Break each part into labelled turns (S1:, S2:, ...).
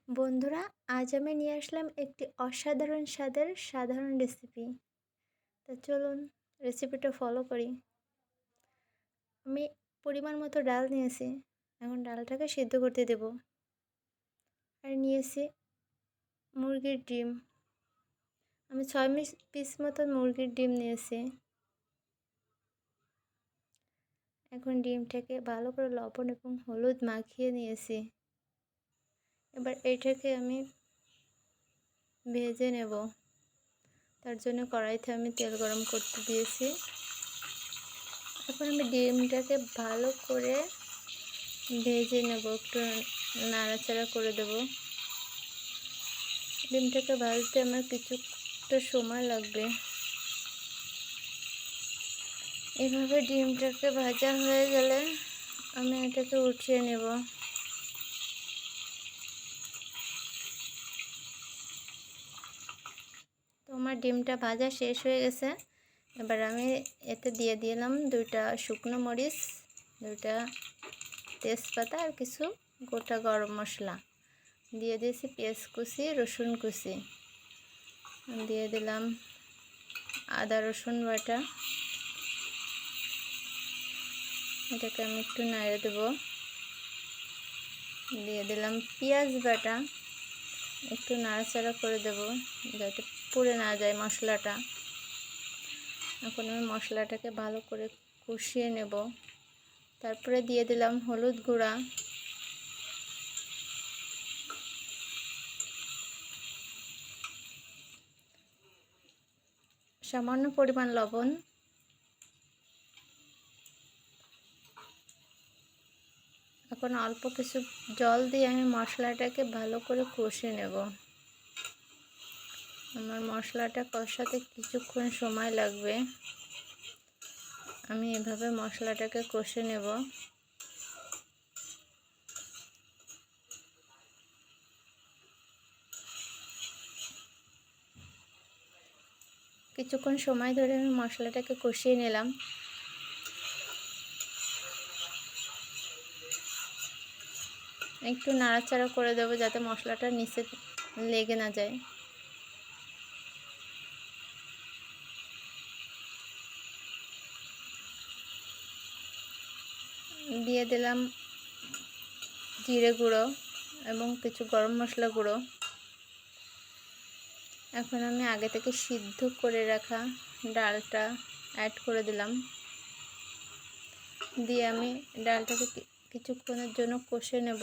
S1: বন্ধুরা, আজ আমি নিয়ে আসলাম একটি অসাধারণ স্বাদের সাধারণ রেসিপি। তা চলুন রেসিপিটা ফলো করি। আমি পরিমাণ মতো ডাল নিয়েছি। এখন ডালটাকে সিদ্ধ করতে দেব। আর নিয়েছি মুরগির ডিম। আমি 6 পিস মতন মুরগির ডিম নিয়েছি। এখন ডিমটাকে ভালো করে লবণ এবং হলুদ মাখিয়ে নিয়েছি। এবার এটাকে আমি ভেজে নেব। তার জন্য কড়াইতে আমি তেল গরম করতে দিয়েছি। এখন আমি ডিমটাকে ভালো করে ভেজে নেব, একটু নাড়াচাড়া করে দেব। ডিমটাকে ভাজতে আমার কিছুটা সময় লাগবে। এভাবে ডিমটাকে ভাজা হয়ে গেলে আমি এটাকে উঠিয়ে নেব। তো আমার ডিমটা ভাজা শেষ হয়ে গেছে। এবার আমি এতে দিয়ে দিলাম 2টা শুকনো মরিচ, 2টা তেজপাতা আর কিছু গোটা গরম মশলা। দিয়ে দিয়েছি পেঁয়াজ কুচি, রসুন কুচি, দিয়ে দিলাম আদা রসুন বাটা। এটাকে আমি একটু নাড়িয়ে দেব। দিয়ে দিলাম পেঁয়াজ বাটা, একটু নাড়াচাড়া করে দেব যাতে পুড়ে না যায় মশলাটা। এখন আমি মশলাটাকে ভালো করে কষিয়ে নেব। তারপরে দিয়ে দিলাম হলুদ গুঁড়া, সামান্য পরিমাণ লবণ, এখন অল্প কিছু জল দিয়ে আমি মশলাটাকে ভালো করে কষে নেব। আমার মশলাটা কষাতে কিছুক্ষণ সময় লাগবে। আমি এভাবে মশলাটাকে কষে নেব। কিছুক্ষণ সময় ধরে আমি মশলাটাকে কষিয়ে নিলাম। একটু নাড়াচাড়া করে দেব যাতে মশলাটা নিচে লেগে না যায়। দিয়ে দিলাম জিরে গুঁড়ো এবং কিছু গরম মশলা গুঁড়ো। এখন আমি আগে থেকে সিদ্ধ করে রাখা ডালটা অ্যাড করে দিলাম। দিয়ে আমি ডালটাকে কিছুক্ষণের জন্য কষে নেব।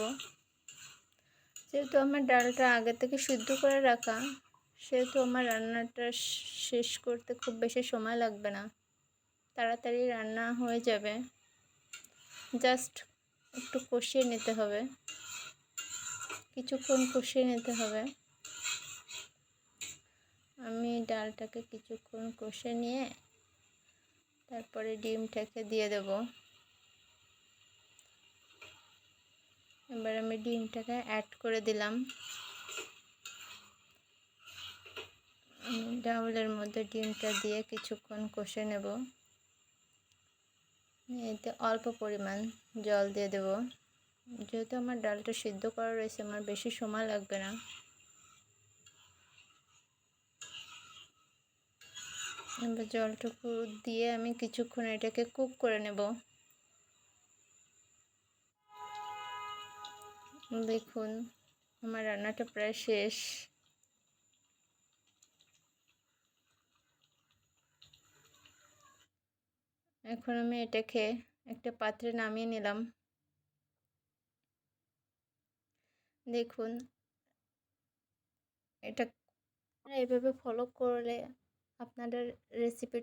S1: যেহেতু আমার ডালটা আগে থেকে সিদ্ধ করে রাখা, সেহেতু আমার রান্নাটা শেষ করতে খুব বেশি সময় লাগবে না, তাড়াতাড়ি রান্না হয়ে যাবে। জাস্ট একটু কষিয়ে নিতে হবে, কিছুক্ষণ কষিয়ে নিতে হবে। আমি ডালটাকে কিছুক্ষণ কষে নিয়ে তারপরে ডিমটাকে দিয়ে দেব। এবার আমি ডিমটাকে অ্যাড করে দিলাম। আমি ডাউলের মধ্যে ডিমটা দিয়ে কিছুক্ষণ কষে নেব। এতে অল্প পরিমাণ জল দিয়ে দেব। যেহেতু আমার ডালটা সিদ্ধ করা রয়েছে, আমার বেশি সময় লাগবে না। এবার জলটুকু দিয়ে আমি কিছুক্ষণ এটাকে কুক করে নেব। দেখুন আমার রান্নাটা প্রায় শেষ। এখন আমি এটাকে একটা পাত্রে নামিয়ে নিলাম। দেখুন এটা এভাবে ফলো করলে আপনাদের রেসিপি